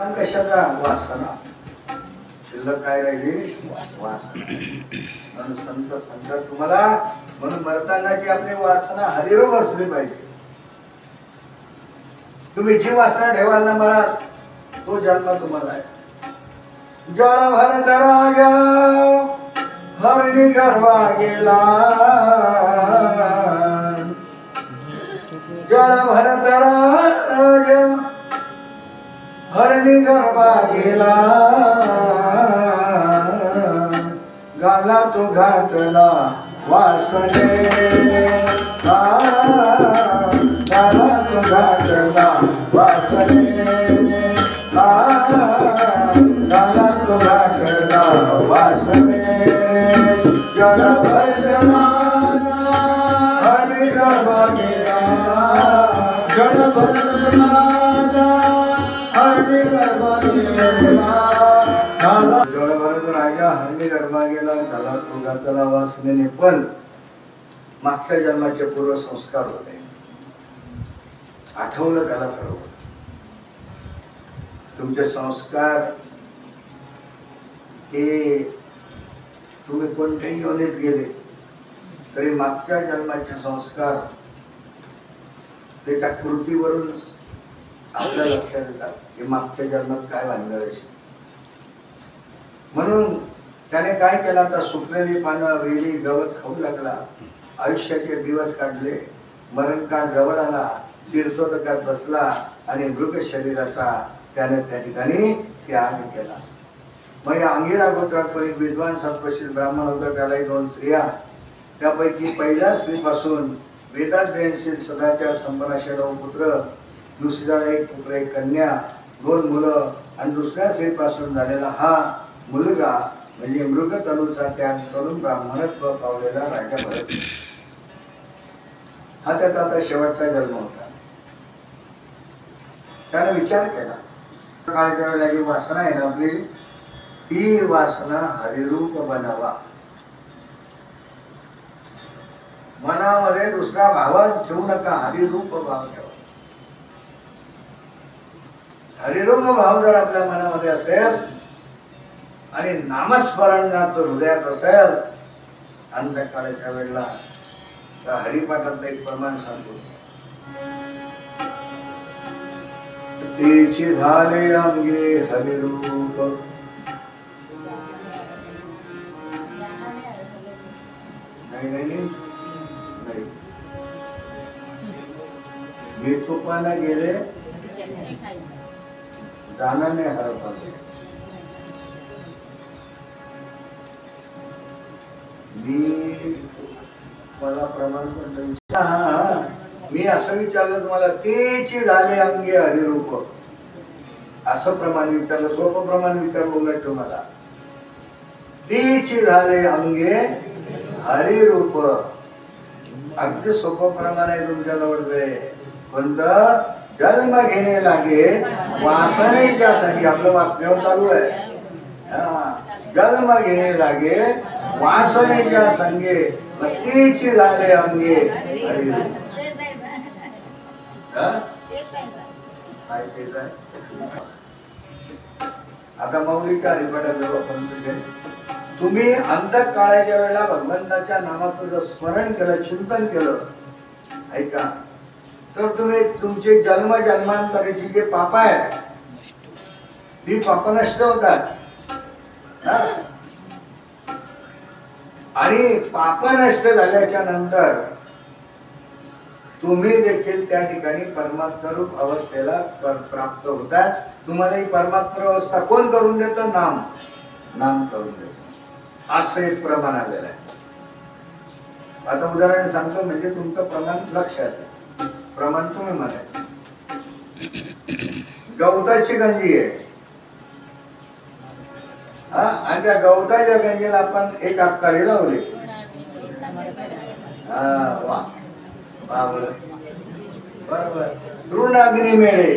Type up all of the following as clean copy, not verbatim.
कशाचा वासना शिल्लक काय राहिली वासना म्हणून संत सांगतात तुम्हाला म्हणून मरताना की आपली वासना हरिरोग असली पाहिजे. तुम्ही जी वासना ठेवाल ना मला तो जन्म तुम्हाला आहे. जळ भरत राजा हरणी गर्भा गेला जळ भरत राजा हरणी गर्भा गेला गाला तो घातला वासने गाला तो घातला वासने गाला तो घातला वासने जल भरला हरणी गर्भा गेला जल भरला राजा हरणी गर्भा गेला झाला तो घातला वासनेने. पण मागच्या जन्माचे पूर्व संस्कार होते आठवलं त्याला सर्व. तुमचे संस्कार हे तुम्ही कोणत्याही योनीत गेले तरी मागच्या जन्माचे संस्कार ते त्या कृतीवरून आपल्या लक्षात येतात की मागच्या जन्मात काय भानगड असेल. म्हणून त्याने काय केलं आता सुकलेली पानं वेली गवत खाऊ लागला. आयुष्याचे दिवस काढले. मरणकाळ जवळ आला. तीर्थोदकात बसला आणि मृग शरीराचा त्याने त्या ठिकाणी त्याग केला. मग या अंगिरा गोत्रात एक विद्वान सत्वशील ब्राह्मण होता. त्यालाही 2 स्त्रिया. त्यापैकी पहिल्या स्त्रीपासून वेदाध्ययनशील सदाचार संपन्नशील पुत्र, दुसऱ्याला 1 पुत्र 1 कन्या 2 मुलं आणि दुसऱ्या स्त्रीपासून झालेला हा मुलगा म्हणजे मृग तनूचा त्याग करून ब्राह्मणत्व पावलेला राजा भरत. हा त्याचा आता शेवटचा जन्म होता. त्याने विचार केला काळच्या वेळेला जी वासना आहे ना आपली ती वासना हरिरूप बनावा. मनामध्ये दुसरा भाव ठेवू नका. हरिरूप भाव ठेवा. हरिरूप भाव जर आपल्या मनामध्ये असेल आणि नामस्मरणात हृदयात असेल अंतकाळाच्या वेळेला तर हरिपाठातलं एक प्रमाण सांगतो. तेची झाले अंगे हरिरूप नाही मी तुपाला गेले जाणाने हरप आले. मी मला प्रमाण मी असं विचारलं तुम्हाला तेची झाले अंगे हरिरूप असं प्रमाण विचारलं. सोपं प्रमाण विचारलं उलट तुम्हाला. तेची झाले अंगे हरिरूप अगदी सोपं प्रमाण आहे तुमच्या जवळ. कोणतं जन्म घेणे लागे वासनेच्या साठी. आपलं वासनेवर चालू आहे. जन्म घेणे लागे वासनेच्या संगे तीची झाले अंगे हरिरूप. आता मौलिका हरिपाठात जेव्हा आपण तुम्ही अंतकाळाच्या वेळेला भगवंताच्या नामाचं जर स्मरण केलं चिंतन केलं ऐका तर तुम्ही तुमचे जन्म जन्मांतराची जे पाप आहेत ती पाप नष्ट होतात. आणि पाप नष्ट झाल्याच्या नंतर तुम्ही देखील त्या ठिकाणी परमात्मरूप अवस्थेला प्राप्त होतात. तुम्हाला ही परमात्म अवस्था कोण करून देतं? नाम करून देतं. असं एक प्रमाण आलेलं आहे. आता उदाहरण सांगतो म्हणजे तुमचं प्रमाण लक्षात. प्रमाण तुम्ही म्हणायचं गवताची गंजी आहे आणि त्या गवताच्या गंजीला आपण एक अक्काळी लावली. बरोबर. तृणाग्नी मेळे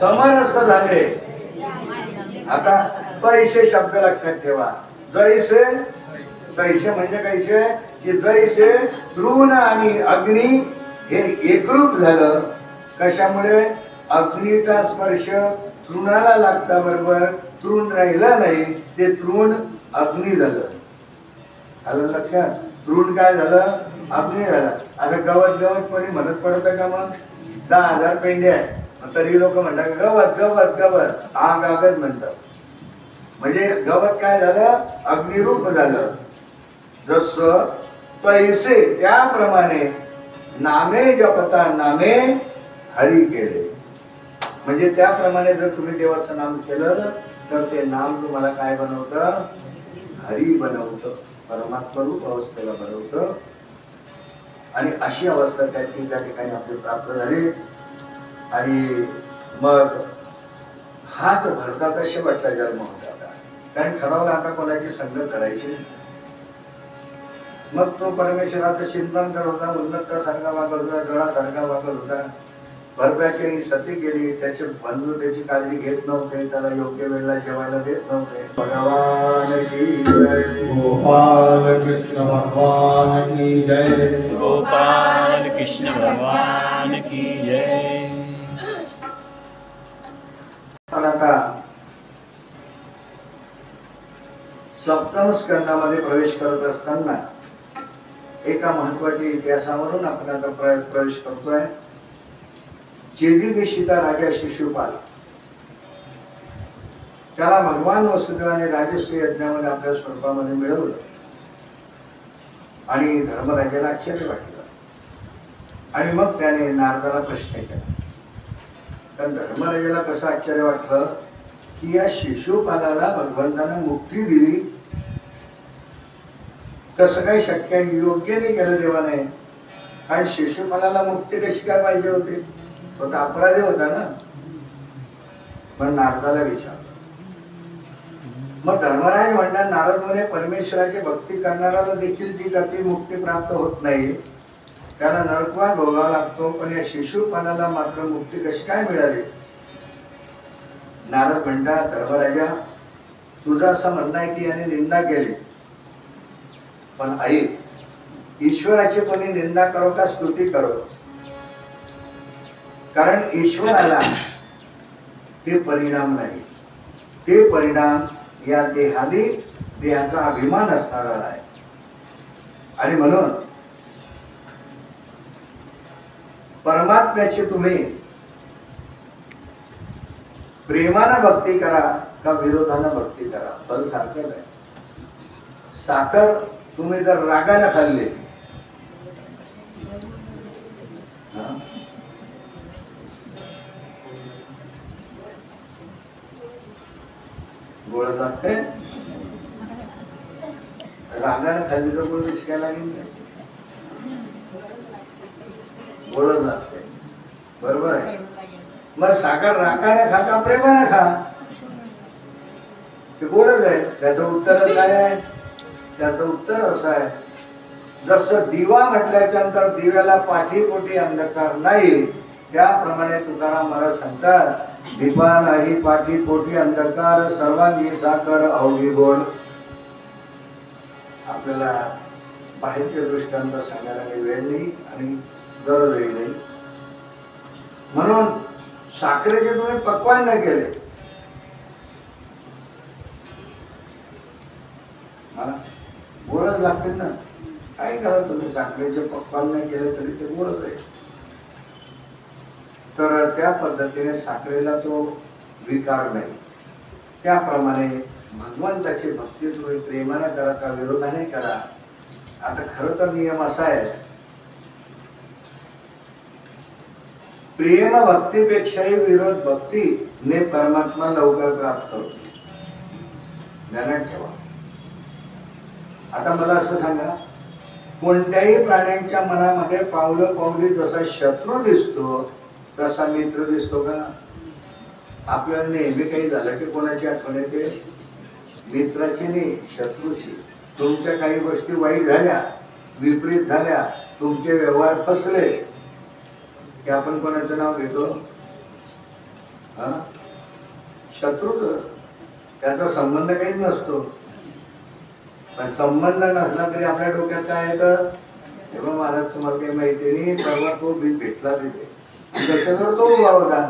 समरस झाले. आता पैसे शब्द लक्षात ठेवा. जैसे कैसे म्हणजे कैसे की जैसे तृण आणि अग्नी हे एकरूप झालं. कशामुळे? अग्नीचा स्पर्श तृणाला लागता बरोबर तृण राहिलं नाही, ते तृण अग्नी झालं. आलं लक्षात? तृण काय झालं? अग्नी झालं. आता गवत गवत कोणी म्हणत पडतं का? मग 10,000 पेंडे आहे तरी लोक म्हणतात गवत गवत गवत, आग आगच म्हणतात. म्हणजे गवत काय झालं? अग्निरूप झालं. जसं पैसे त्याप्रमाणे नामे जपता नामे हरी केले. म्हणजे त्याप्रमाणे जर तुम्ही देवाचं नाम केलं तर ते नाम तुम्हाला काय बनवतं? हरी बनवतं, परमात्मा रूप अवस्थेला बनवतं. आणि अशी अवस्था त्या ठिकाणी आपली प्राप्त झाली. आणि मग हात भरता कसे वाटता जन्म होता. कारण ठरवलं आता कोणाची संगत करायची. मग तो परमेश्वराचं चिंतन करत होता, उन्नत सारखा वागत होता, जळासारखा वागत होता. भरताची सती गेली, त्याचे बंधू त्याची काळजी घेत नव्हते, त्याला योग्य वेळेला जेवायला देत नव्हते. भगवान की जय. गोपाल कृष्ण भगवान की जय. गोपाल कृष्ण भगवान की जय. पण आता सप्तम स्कंदामध्ये प्रवेश करत असताना एका महत्वाच्या इतिहासावरून आपण आता प्रवेश करतोय. चेदिदेशीचा राजा शिशुपाल, त्याला भगवान वसुदेवाने राजश्री यज्ञामध्ये आपल्या स्वरूपामध्ये मिळवलं आणि धर्मराजाला आश्चर्य वाटलं. आणि मग त्याने नारदाला प्रश्न केला. तर धर्मराजाला कसं आश्चर्य वाटलं की या शिशुपालाला भगवंताने मुक्ती दिली, तसं काही शक्य योग्य नाही केलं देवाने. कारण शिशुपालाला मुक्ती कशी काय पाहिजे होती? तो तर अपराधी होता ना. मग नारदाला विचारलं. मग धर्मराज म्हणतात, नारद म्हणे परमेश्वराची भक्ती करणाऱ्याला देखील ती गती मुक्ती प्राप्त होत नाही, त्याला नरकवास भोगावा लागतो. पण या शिशुपालाला मात्र मुक्ती कशी काय मिळाली? नारद म्हणतात, धर्मराजा तुझं असं म्हणणं आहे की याने निंदा केली, पण ऐक, ईश्वराची कोणी निंदा करो का स्तुती करो, कारण ईश्वराला ते परिणाम नाही. ते परिणाम या देहाचा अभिमान असणारा आहे. आणि म्हणून परमात्म्याची तुम्ही प्रेमानं भक्ती करा का विरोधानं भक्ती करा, फल सारखं आहे. साखर तुम्ही जर रागाने खाल्ली गोड लागते, रागाने खाल्ली तर गोड विसकायला लागेल, गोड लागते. बरोबर आहे. मग साखर रागाने खा का प्रेमाने खा, ते गोडच आहे. त्याचं उत्तर काय आहे? त्याचं उत्तर असं आहे, जसं दिवा म्हटल्याच्या नंतर दिव्याला पाठीपोटी अंधकार नाही, त्याप्रमाणे तुकाराम महाराज सांगतात, दीपा नाही पाठीपोटी अंधकार, सर्वांगी साखर अवघी गोड. आपल्याला बाहेरच्या दृष्टांत सांगायला काही वेळ नाही आणि गरजही नाही. म्हणून साखरेचे तुम्ही पक्वान नाही केले, गोडच लागतील ना. काय करा तुम्ही, साखरेचे पक्वान नाही केले तरी ते गोडच आहे. तर त्या पद्धतीने साखरेला तो विकार नाही. त्याप्रमाणे भगवंताची भक्ती तुम्ही प्रेमाने करा का विरोधाने करा. आता खरं तर नियम असा आहे, प्रेम भक्तीपेक्षाही विरोध भक्तीने परमात्मा लवकर प्राप्त होतो. ध्यानात ठेवा. आता मला असं सांगा, कोणत्याही प्राण्यांच्या मनामध्ये पावलं पावली जसा शत्रू दिसतो तसा मित्र दिसतो का? आपल्याला नेहमी काही झालं की कोणाची आठवण येते? मित्राची नाही, शत्रूची. तुमच्या काही गोष्टी वाईट झाल्या, विपरीत झाल्या, तुमचे व्यवहार फसले की आपण कोणाचं नाव घेतो? शत्रूच. त्याचा संबंध काहीच नसतो. पण संबंध नसला तरी आपल्या डोक्यात काय येतं? तेव्हा महाराज तुम्हाला काही माहिती नाही, तेव्हा तो भेटला तिथे, त्याच्यावर तो उभा होता.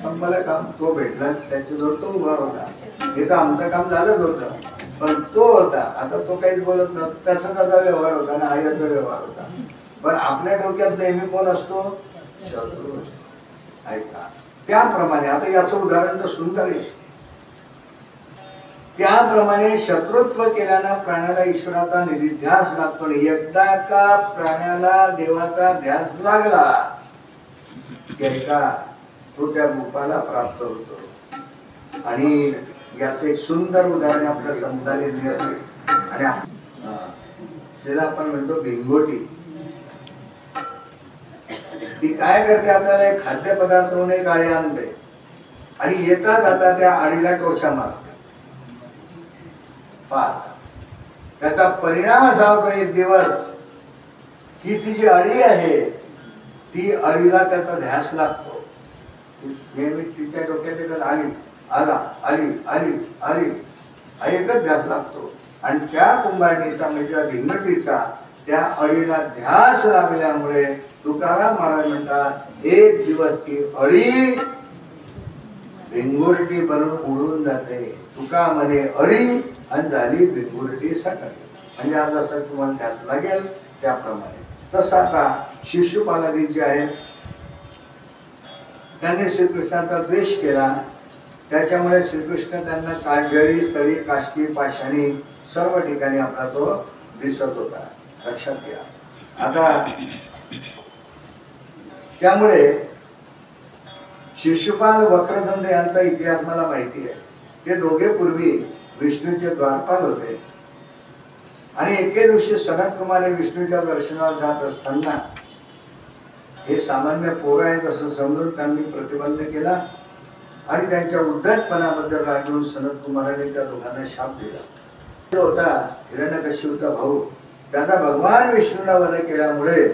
संपलं काम, तो भेटला त्याच्याजवळ तो उभा होता. हे तर आमचं काम झालंच होतं, पण तो होता. आता तो काहीच बोलत नव्हता, त्याचा त्याचा व्यवहार होता आणि आयाचा व्यवहार होता. पण आपल्या डोक्यात नेहमी कोण असतो? शत्रू. ऐका, त्याप्रमाणे आता याचं उदाहरण तर सुंदर आहे. त्याप्रमाणे शत्रुत्व केल्यानं प्राण्याला ईश्वराचा निधिध्यास लागतो. एकदा का प्राण्याला देवाचा ध्यास लागला की ऐका, तो त्या रूपाला प्राप्त होतो. आणि याचं एक सुंदर उदाहरण आपल्या समजाने दिलं आणि त्याला आपण म्हणतो भिंगोटी. ती काय करते, आपल्याला एक खाद्यपदार्थ म्हणून एक आळी आणते आणि येता जाता त्या आळीला टोचा मारते. त्याचा परिणाम असा होतो एक दिवस की ती जी अळी आहे ती अळीला त्याचा ध्यास लागतो. नेहमी तिच्या डोक्यात आली आला आली आली आली हा एकच ध्यास लागतो. आणि त्या कुंभारणीचा म्हणजे भिंगटीचा त्या अळीला ध्यास लागल्यामुळे तुकाराम महाराज म्हणतात, एक दिवस ती अळी भिंगुरटी बनून उडून जाते. तुका म्हणे अळी आणि झाली भिंगुरटी सकट. म्हणजे आज असं तुम्हाला ध्यास लागेल त्याप्रमाणे. तसं आता शिशुपालादी जे आहेत त्यांनी श्रीकृष्णाचा द्वेष केला, त्याच्यामुळे श्रीकृष्ण त्यांना काळजळी स्थळी काष्टी पाषाणी सर्व ठिकाणी आपला तो दिसत होता. लक्षात घ्या. आता त्यामुळे शिशुपाल वक्रतुंड यांचा इतिहास मला माहिती आहे. ते दोघे पूर्वी विष्णूचे द्वारपाल होते आणि एके दिवशी सनत कुमार विष्णूच्या दर्शनाला जात असताना हे सामान्य पोरं आहेत असं समजून त्यांनी प्रतिबंध केला आणि त्यांच्या उद्धटपणाबद्दल रागवून सनत कुमाराने त्या दोघांना शाप दिला. तो होता हिरण्यकश्यपूचा भाऊ. त्याचा भगवान विष्णूला वध केल्यामुळे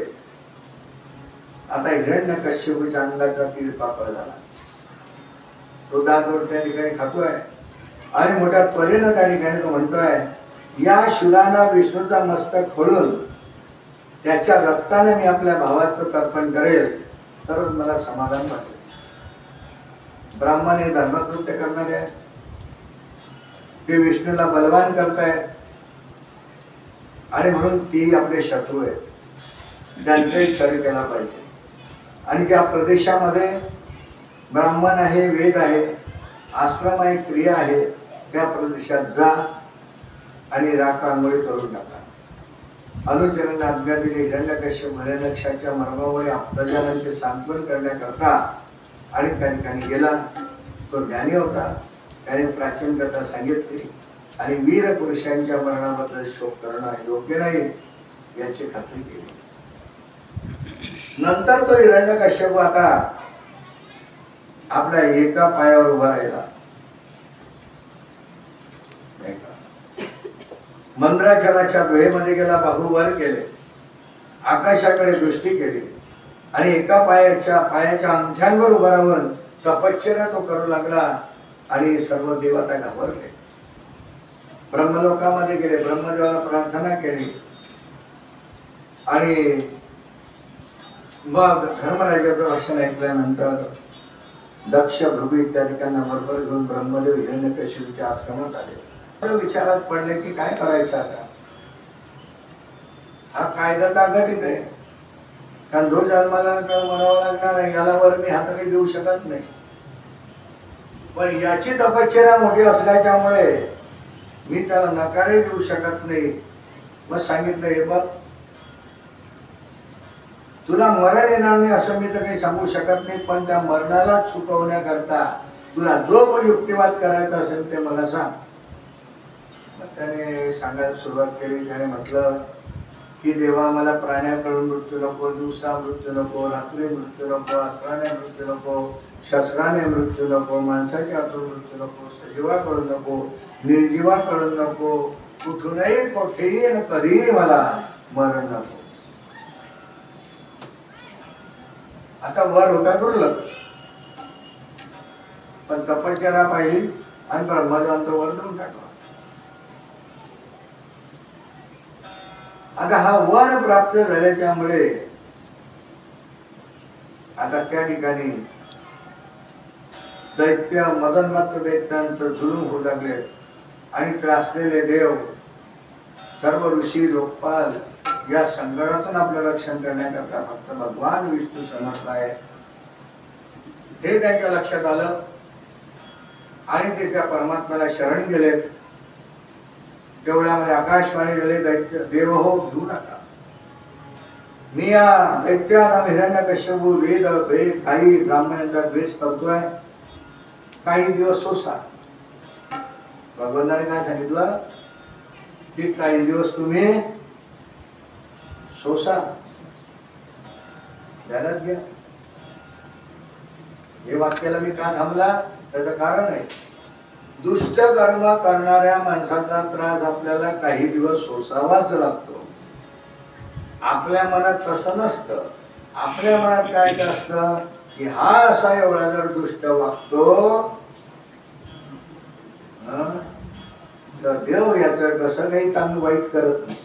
आता हिरण्यकश्यपूच्या अंगाचा तीर पापड झाला. तो दातोड त्या ठिकाणी खातोय आणि मोठ्या त्वरेनं त्या ठिकाणी तो म्हणतोय, या शूराला विष्णूचा मस्तक फोडून त्याच्या रक्ताने मी आपल्या भावाचं तर्पण करेल तरच मला समाधान वाटेल. ब्राह्मण हे धर्मकृत्य करणारे आहेत, ते विष्णूला बलवान करतायत आणि म्हणून ती आपले शत्रू आहेत. त्यांचाही छळ केला पाहिजे. आणि ज्या प्रदेशामध्ये ब्राह्मण आहे, वेद आहे, आश्रम आहे, क्रिया आहे, त्या प्रदेशात जा आणि राख रांगोळी करून टाका. अनुचरांना आज्ञा दिली. हिरण्यकश्यप हिरण्यकश्यपाच्या मर्मामुळे प्रजांचे सांत्वन करण्याकरता आणि त्या ठिकाणी गेला. तो ज्ञानी होता, त्याने प्राचीन कथा सांगितली आणि वीर पुरुषांच्या मरणाबद्दल शोक करणं योग्य नाही याची खात्री केली. नंतर तो हिरण्यकश्यप आता आपल्या एका पायावर उभा राहिला. मंद्राचलाच्या गुहेमध्ये गेला, बाहू वर केले, आकाशाकडे दृष्टी केली आणि एका पायाच्या अंगठ्यांवर उभा राहून तपश्चर्या तो करू लागला आणि सर्व देवता घाबरले. ब्रह्मलोकामध्ये गेले, ब्रह्मदेवाला प्रार्थना केली आणि मग धर्मराजाचं भाषण ऐकल्यानंतर दक्ष भृगू इत्यादिकांना बरोबर घेऊन ब्रह्मदेव हिरण्यकश्यपूच्या आश्रमात आले. विचारात पडले की काय करायचं आता. हा कायदा ताकदीत आहे, कारण जो जन्माला म्हणावं लागणार आहे याला वर मी हात काही देऊ शकत नाही. पण याची तपश्चर्या मोठी असल्याच्यामुळे मी त्याला नकारही देऊ शकत नाही. मग सांगितलं, हे बघ, तुला मरण येणार नाही असं मी तर काही सांगू शकत नाही, पण त्या मरणाला चुकवण्याकरता तुला जो युक्तिवाद करायचा असेल ते मला सांग. त्याने सांगायला सुरुवात केली. त्याने म्हटलं की देवा, मला प्राण्याकडून मृत्यू नको, दिवसा मृत्यू नको, रात्री मृत्यू नको, अस्त्राने मृत्यू नको, शस्त्राने मृत्यू नको, माणसाच्या हातून मृत्यू नको, सजीवाकडून नको, निर्जीवाकडून नको, कुठूनही कुठेही आणि कधीही मला मरण नको. आता वर होता दुर्लभ, पण तपश्चर्या पाहिली आणि ब्रह्मदेवांचं वर देऊन टाकला. आता हा वर प्राप्त झाल्याच्यामुळे आता त्या ठिकाणी दैत्य मदनमत्त दैत्यांचं जुलूम होऊ लागले आणि त्रासलेले देव सर्व ऋषी लोकपाल या संकटातून आपलं रक्षण करण्याकरता फक्त भगवान विष्णू समर्थ आहे हे त्यांच्या लक्षात आलं आणि ते त्या परमात्म्याला शरण गेले. तेवढ्यामध्ये आकाशवाणी झाले, दैत्य देव हो घेऊ नका, मी या दैत्यानाम हिरण्यकश्यपू वेद वेद काही ब्राह्मणांचा द्वेष करतोय, काही दिवस सोसा. भगवंताने काय सांगितलं की काही दिवस तुम्ही सोसा, ध्यानात घ्या. हे वाक्याला मी का थांबला त्याचं कारण आहे, दुष्ट कर्म करणाऱ्या माणसाचा त्रास आपल्याला काही दिवस सोसावाच लागतो. आपल्या मनात तसं नसतं. आपल्या मनात काय असतं की हा असा एवढा जर दुष्ट वागतो तर देव याचं कसं काही चांगलं वाईट करत नाही.